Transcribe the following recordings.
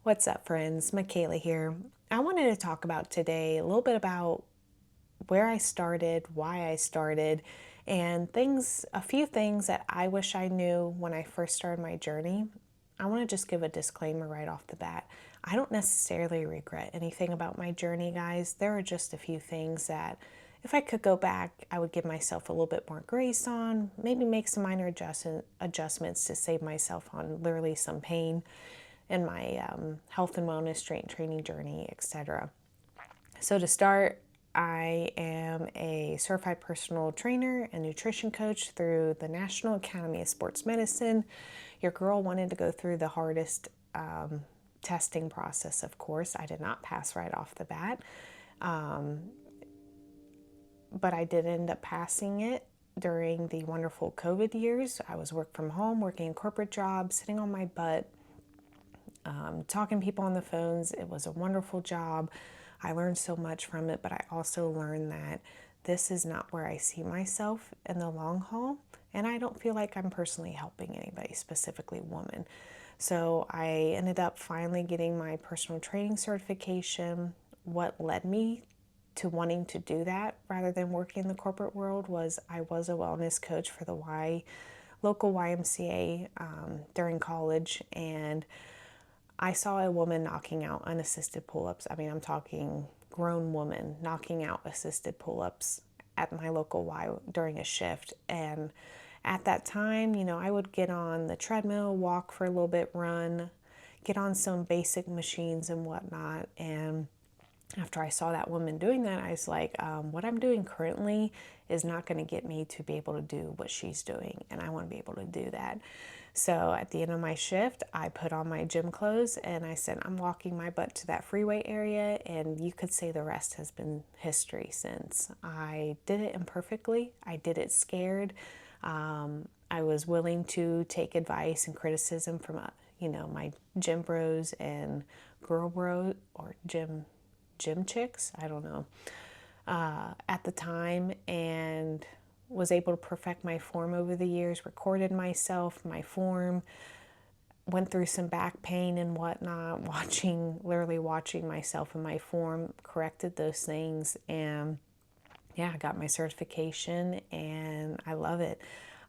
What's up, friends? Michaela here. I wanted to talk about today a little bit about where I started, why I started, and a few things that I wish I knew when I first started my journey. I want to just give a disclaimer right off the bat. I don't necessarily regret anything about my journey, guys. There are just a few things that if I could go back, I would give myself a little bit more grace on, maybe make some minor adjustments to save myself on literally some pain in my health and wellness, strength training journey, etc. So to start, I am a certified personal trainer and nutrition coach through the National Academy of Sports Medicine. Your girl wanted to go through the hardest testing process, of course. I did not pass right off the bat, but I did end up passing it during the wonderful COVID years. I was work from home, working in corporate jobs, sitting on my butt, talking to people on the phones. It was a wonderful job. I learned so much from it, but I also learned that this is not where I see myself in the long haul. And I don't feel like I'm personally helping anybody, specifically women. So I ended up finally getting my personal training certification. What led me to wanting to do that rather than working in the corporate world was I was a wellness coach for the local YMCA during college, and I saw a woman knocking out unassisted pull-ups. I mean, I'm talking grown woman knocking out assisted pull-ups at my local Y during a shift. And at that time, I would get on the treadmill, walk for a little bit, run, get on some basic machines and whatnot. And after I saw that woman doing that, I was like, what I'm doing currently is not going to get me to be able to do what she's doing. And I want to be able to do that. So at the end of my shift, I put on my gym clothes and I said, I'm walking my butt to that freeway area. And you could say the rest has been history since. I did it imperfectly. I did it scared. I was willing to take advice and criticism from, my gym bros and girl bros or gym chicks, I don't know, at the time, and was able to perfect my form over the years, recorded myself, my form, went through some back pain and whatnot, literally watching myself in my form, corrected those things, and yeah, I got my certification and I love it.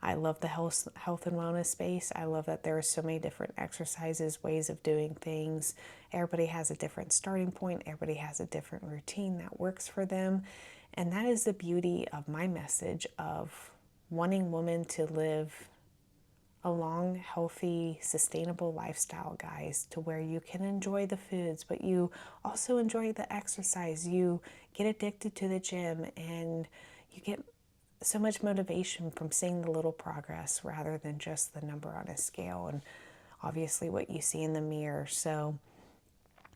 I love the health and wellness space. I love that there are so many different exercises, ways of doing things. Everybody has a different starting point. Everybody has a different routine that works for them. And that is the beauty of my message of wanting women to live a long, healthy, sustainable lifestyle, guys, to where you can enjoy the foods, but you also enjoy the exercise. You get addicted to the gym and you get so much motivation from seeing the little progress rather than just the number on a scale and obviously what you see in the mirror. So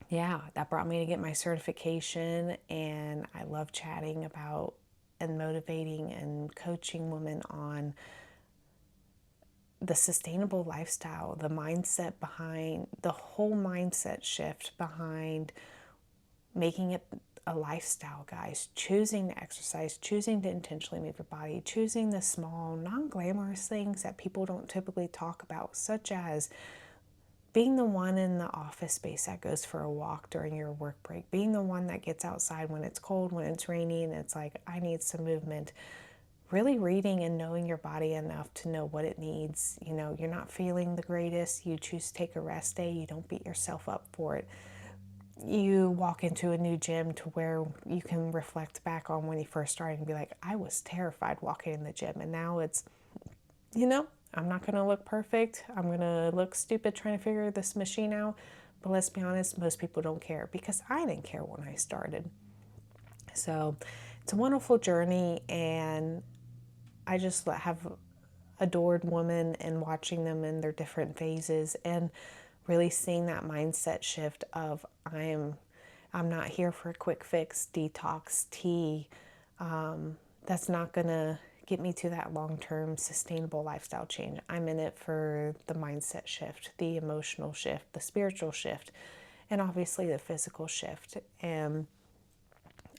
yeah, that brought me to get my certification, and I love chatting about and motivating and coaching women on the sustainable lifestyle, the mindset behind the whole mindset shift behind making it a lifestyle, guys. Choosing to exercise, choosing to intentionally move your body, choosing the small, non glamorous things that people don't typically talk about, such as being the one in the office space that goes for a walk during your work break, being the one that gets outside when it's cold, when it's rainy, and it's like, I need some movement. Really reading and knowing your body enough to know what it needs. You're not feeling the greatest, you choose to take a rest day, you don't beat yourself up for it. You walk into a new gym to where you can reflect back on when you first started and be like, I was terrified walking in the gym. And now it's, I'm not going to look perfect. I'm going to look stupid trying to figure this machine out. But let's be honest, most people don't care because I didn't care when I started. So it's a wonderful journey, and I just have adored women and watching them in their different phases and really seeing that mindset shift of I'm not here for a quick fix, detox, tea. That's not going to get me to that long-term sustainable lifestyle change. I'm in it for the mindset shift, the emotional shift, the spiritual shift, and obviously the physical shift. And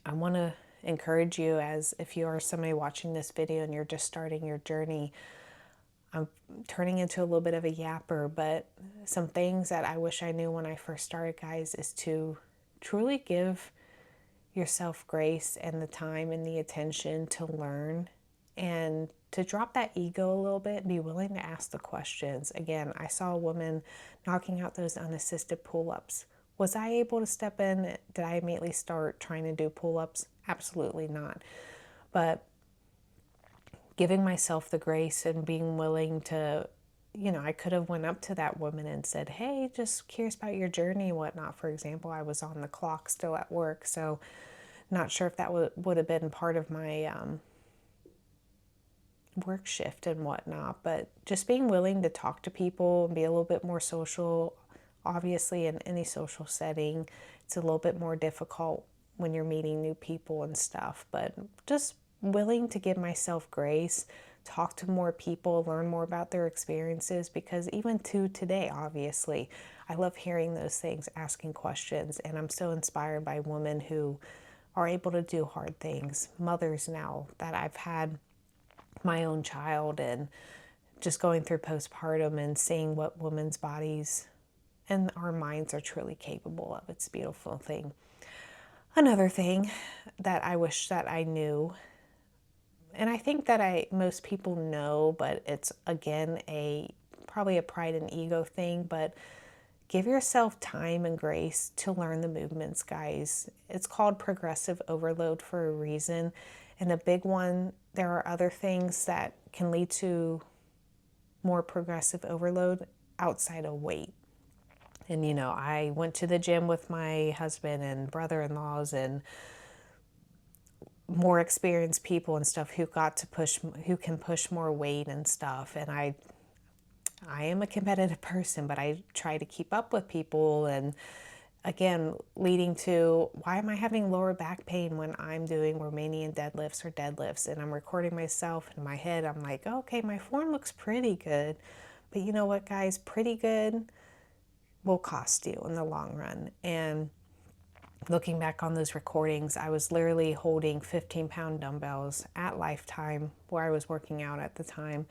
I want to encourage you, as if you are somebody watching this video and you're just starting your journey, I'm turning into a little bit of a yapper, but some things that I wish I knew when I first started, guys, is to truly give yourself grace and the time and the attention to learn and to drop that ego a little bit and be willing to ask the questions. Again, I saw a woman knocking out those unassisted pull-ups. Was I able to step in? Did I immediately start trying to do pull-ups? Absolutely not. But giving myself the grace and being willing to, I could have went up to that woman and said, hey, just curious about your journey and whatnot. For example, I was on the clock still at work, so not sure if that would have been part of my work shift and whatnot, but just being willing to talk to people and be a little bit more social. Obviously, in any social setting, it's a little bit more difficult when you're meeting new people and stuff, but just willing to give myself grace, talk to more people, learn more about their experiences, because even to today, obviously, I love hearing those things, asking questions, and I'm so inspired by women who are able to do hard things, mothers now that I've had my own child and just going through postpartum and seeing what women's bodies and our minds are truly capable of. It's a beautiful thing. Another thing that I wish that I knew, and I think that most people know, but it's again probably a pride and ego thing, but give yourself time and grace to learn the movements, guys. It's called progressive overload for a reason. And a big one, there are other things that can lead to more progressive overload outside of weight. And, I went to the gym with my husband and brother-in-laws and more experienced people and stuff who can push more weight and stuff. And I am a competitive person, but I try to keep up with people, and again, leading to why am I having lower back pain when I'm doing Romanian deadlifts or deadlifts, and I'm recording myself in my head. I'm like, okay, my form looks pretty good, but you know what, guys, pretty good will cost you in the long run. And looking back on those recordings, I was literally holding 15-pound dumbbells at Lifetime, where I was working out at the time,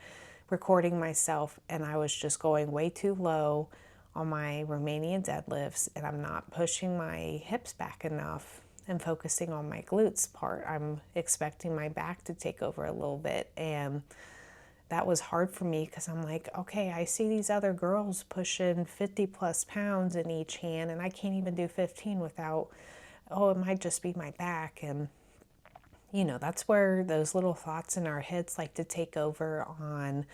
recording myself, and I was just going way too low on my Romanian deadlifts, and I'm not pushing my hips back enough and focusing on my glutes part. I'm expecting my back to take over a little bit, and that was hard for me because I'm like, okay, I see these other girls pushing 50 plus pounds in each hand, and I can't even do 15 without, it might just be my back. And that's where those little thoughts in our heads like to take over on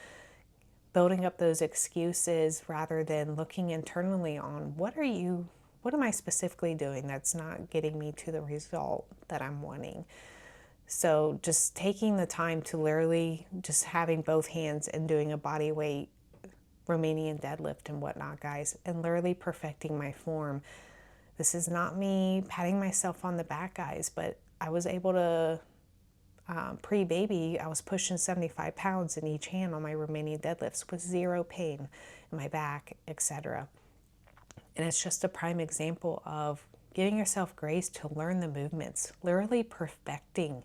building up those excuses rather than looking internally on what am I specifically doing that's not getting me to the result that I'm wanting. So just taking the time to literally just having both hands and doing a body weight Romanian deadlift and whatnot, guys, and literally perfecting my form. This is not me patting myself on the back, guys, but I was able to, pre-baby, I was pushing 75 pounds in each hand on my Romanian deadlifts with zero pain in my back, etc. And it's just a prime example of giving yourself grace to learn the movements. Literally perfecting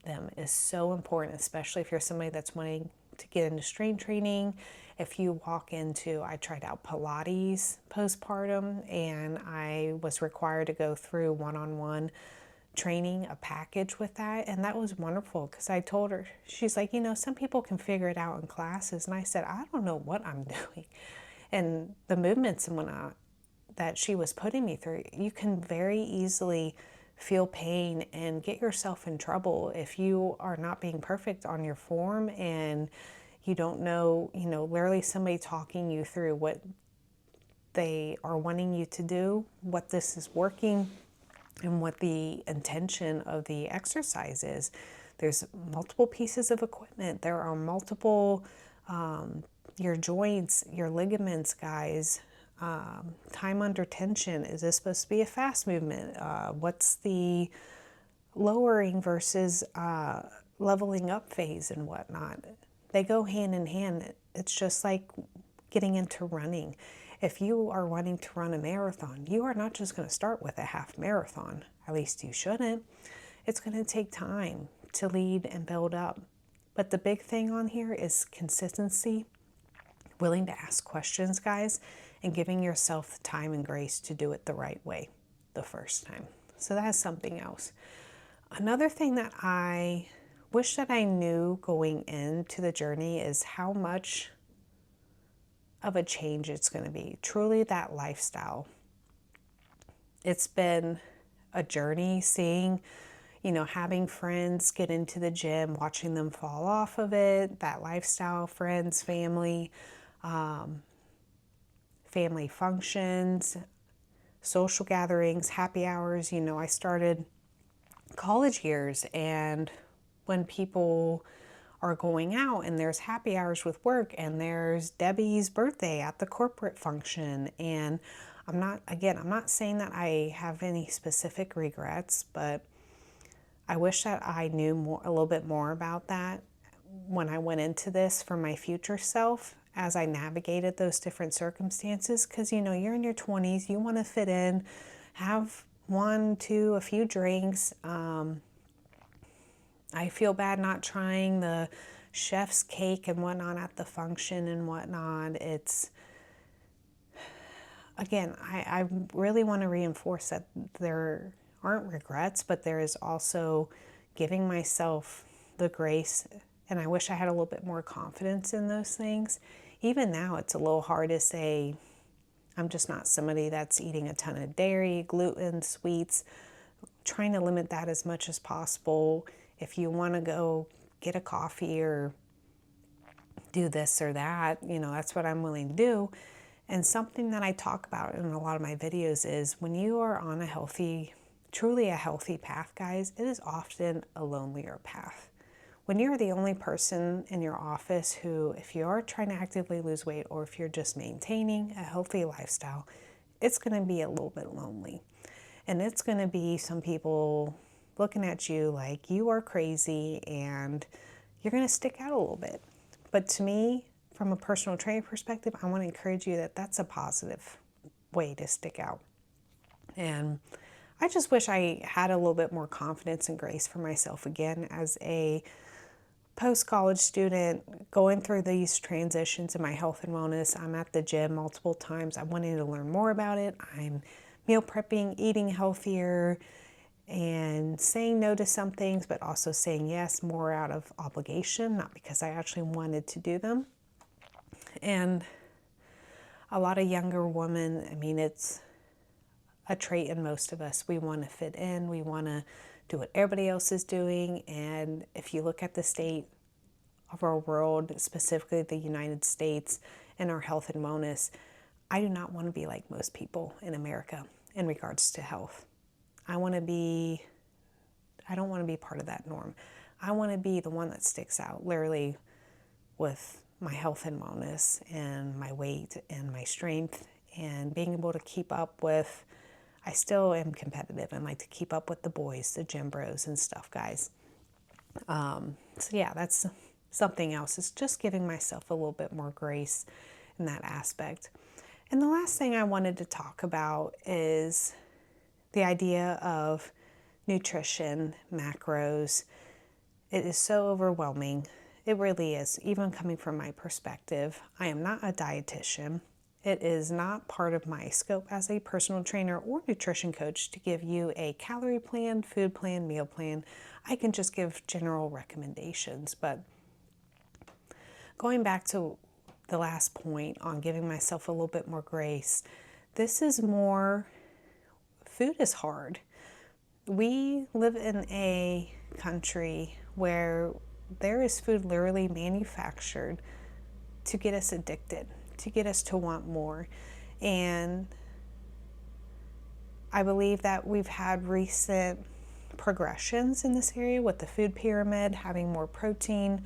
them is so important, especially if you're somebody that's wanting to get into strength training. If you I tried out Pilates postpartum, and I was required to go through one-on-one training, a package with that, and that was wonderful because I told her, she's like, some people can figure it out in classes, and I said, I don't know what I'm doing. And the movements and whatnot that she was putting me through, you can very easily feel pain and get yourself in trouble if you are not being perfect on your form and you don't know, literally somebody talking you through what they are wanting you to do, what this is working, and what the intention of the exercise is. There's multiple pieces of equipment. There are multiple, your joints, your ligaments, guys. Time under tension. Is this supposed to be a fast movement? What's the lowering versus leveling up phase and whatnot? They go hand in hand. It's just like getting into running. If you are wanting to run a marathon, you are not just going to start with a half marathon. At least you shouldn't. It's going to take time to lead and build up. But the big thing on here is consistency willing to ask questions, guys, and giving yourself the time and grace to do it the right way the first time. So that's something else. Another thing that I wish that I knew going into the journey is how much of a change it's going to be. Truly that lifestyle. It's been a journey seeing, having friends get into the gym, watching them fall off of it, that lifestyle, friends, family, family functions, social gatherings, happy hours. I started college years, and when people are going out and there's happy hours with work and there's Debbie's birthday at the corporate function, and I'm not saying that I have any specific regrets, but I wish that I knew a little bit more about that when I went into this for my future self as I navigated those different circumstances. Because, you're in your 20s, you want to fit in, have one, two, a few drinks. I feel bad not trying the chef's cake and whatnot at the function and whatnot. Again, I really want to reinforce that there aren't regrets, but there is also giving myself the grace, and I wish I had a little bit more confidence in those things. Even now, it's a little hard to say, I'm just not somebody that's eating a ton of dairy, gluten, sweets, trying to limit that as much as possible. If you want to go get a coffee or do this or that, that's what I'm willing to do. And something that I talk about in a lot of my videos is when you are on truly a healthy path, guys, it is often a lonelier path. When you're the only person in your office who, if you are trying to actively lose weight or if you're just maintaining a healthy lifestyle, it's going to be a little bit lonely. And it's going to be some people looking at you like you are crazy and you're going to stick out a little bit. But to me, from a personal training perspective, I want to encourage you that that's a positive way to stick out. And I just wish I had a little bit more confidence and grace for myself again as a post-college student going through these transitions in my health and wellness. I'm at the gym multiple times. I'm wanting to learn more about it. I'm meal prepping, eating healthier, and saying no to some things, but also saying yes more out of obligation, not because I actually wanted to do them. And a lot of younger women, it's a trait in most of us. We want to fit in. We want to do what everybody else is doing. And if you look at the state of our world, specifically the United States, and our health and wellness, I do not want to be like most people in America in regards to health. I don't want to be part of that norm. I want to be the one that sticks out, literally, with my health and wellness and my weight and my strength and being able to keep up with, I still am competitive and like to keep up with the boys, the gym bros and stuff, guys. So yeah, that's something else. It's just giving myself a little bit more grace in that aspect. And the last thing I wanted to talk about is the idea of nutrition, macros. It is so overwhelming. It really is, even coming from my perspective. I am not a dietitian. It is not part of my scope as a personal trainer or nutrition coach to give you a calorie plan, food plan, meal plan. I can just give general recommendations. But going back to the last point on giving myself a little bit more grace, this is more, food is hard. We live in a country where there is food literally manufactured to get us addicted, to get us to want more. And I believe that we've had recent progressions in this area with the food pyramid, having more protein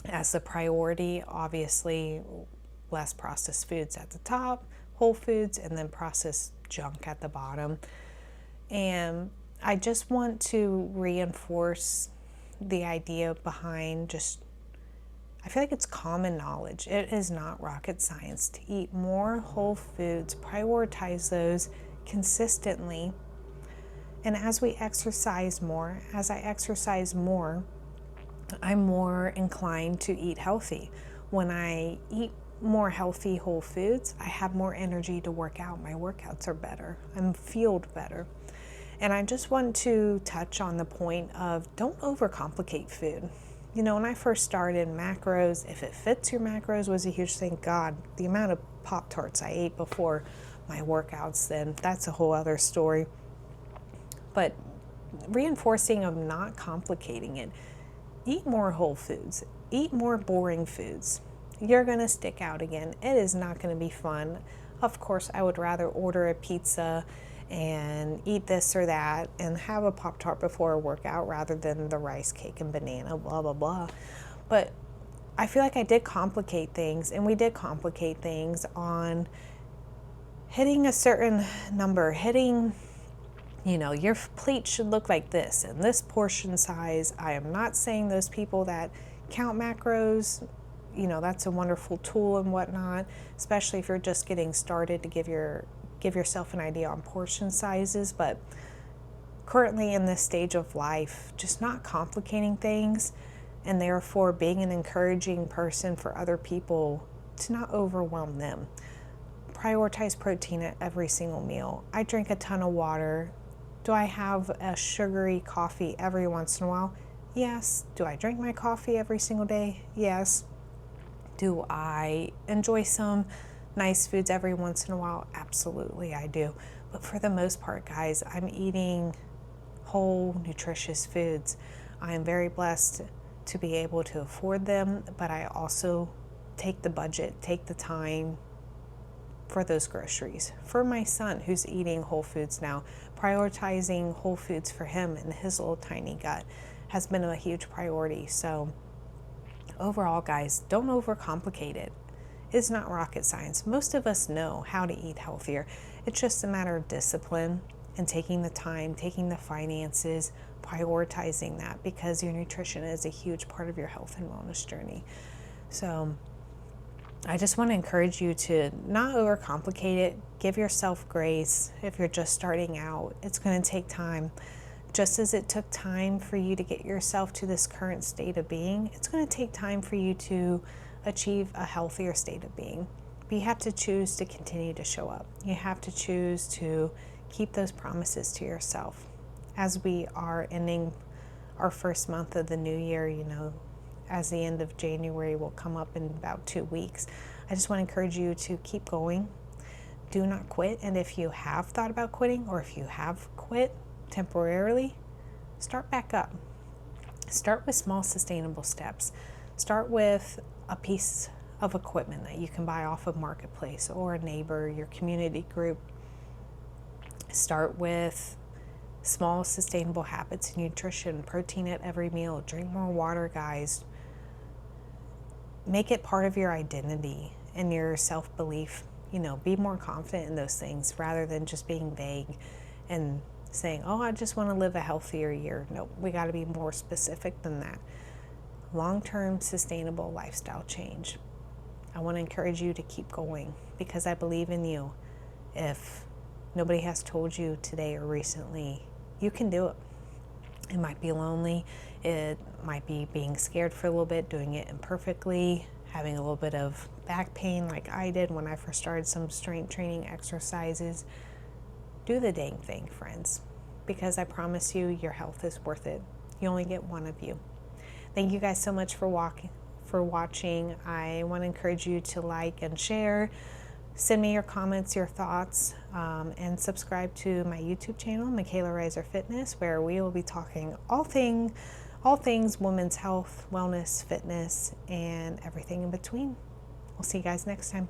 as the priority. Obviously, less processed foods at the top, whole foods, and then processed junk at the bottom. And I just want to reinforce the idea behind I feel like it's common knowledge. It is not rocket science to eat more whole foods, prioritize those consistently. And as I exercise more, I'm more inclined to eat healthy. When I eat more healthy whole foods, I have more energy to work out. My workouts are better. I'm fueled better. And I just want to touch on the point of don't overcomplicate food. You know, when I first started, macros, if it fits your macros, was a huge thing. God, the amount of Pop-Tarts I ate before my workouts, then that's a whole other story. But reinforcing of not complicating it. Eat more whole foods. Eat more boring foods. You're going to stick out again. It is not going to be fun. Of course, I would rather order a pizza and eat this or that and have a Pop-Tart before a workout rather than the rice cake and banana, blah, blah, blah. But I feel like I did complicate things, and we did complicate things on hitting a certain number, hitting, you know, your plate should look like this and this portion size. I am not saying those people that count macros, you know, that's a wonderful tool and whatnot, especially if you're just getting started to give yourself an idea on portion sizes. But currently in this stage of life, just not complicating things, and therefore being an encouraging person for other people to not overwhelm them. Prioritize protein at every single meal. I drink a ton of water. Do I have a sugary coffee every once in a while? Yes. Do I drink my coffee every single day? Yes. Do I enjoy some nice foods every once in a while? Absolutely, I do. But for the most part, guys, I'm eating whole, nutritious foods. I am very blessed to be able to afford them, but I also take the budget, take the time for those groceries. For my son who's eating whole foods now, prioritizing whole foods for him and his little tiny gut has been a huge priority. So overall, guys, don't overcomplicate it. It's not rocket science. Most of us know how to eat healthier. It's just a matter of discipline and taking the time, taking the finances, prioritizing that, because your nutrition is a huge part of your health and wellness journey. So I just want to encourage you to not overcomplicate it. Give yourself grace. If you're just starting out, it's going to take time. Just as it took time for you to get yourself to this current state of being, it's going to take time for you to achieve a healthier state of being. But you have to choose to continue to show up. You have to choose to keep those promises to yourself. As we are ending our first month of the new year, you know, as the end of January will come up in about 2 weeks, I just want to encourage you to keep going. Do not quit. And if you have thought about quitting, or if you have quit temporarily, start back up. Start with small sustainable steps. Start with a piece of equipment that you can buy off of Marketplace or a neighbor, your community group. Start with small sustainable habits in nutrition, protein at every meal, drink more water, guys. Make it part of your identity and your self-belief. You know, be more confident in those things rather than just being vague and saying, oh, I just want to live a healthier year. No, we got to be more specific than that. Long-term sustainable lifestyle change. I want to encourage you to keep going because I believe in you. If nobody has told you today or recently, you can do it. It might be lonely. It might be being scared for a little bit, doing it imperfectly, having a little bit of back pain like I did when I first started some strength training exercises. Do the dang thing, friends, because I promise you your health is worth it. You only get one of you. Thank you guys so much for watching. I want to encourage you to like and share. Send me your comments, your thoughts, and subscribe to my YouTube channel, Michaela Reiser Fitness, where we will be talking all things women's health, wellness, fitness, and everything in between. We'll see you guys next time.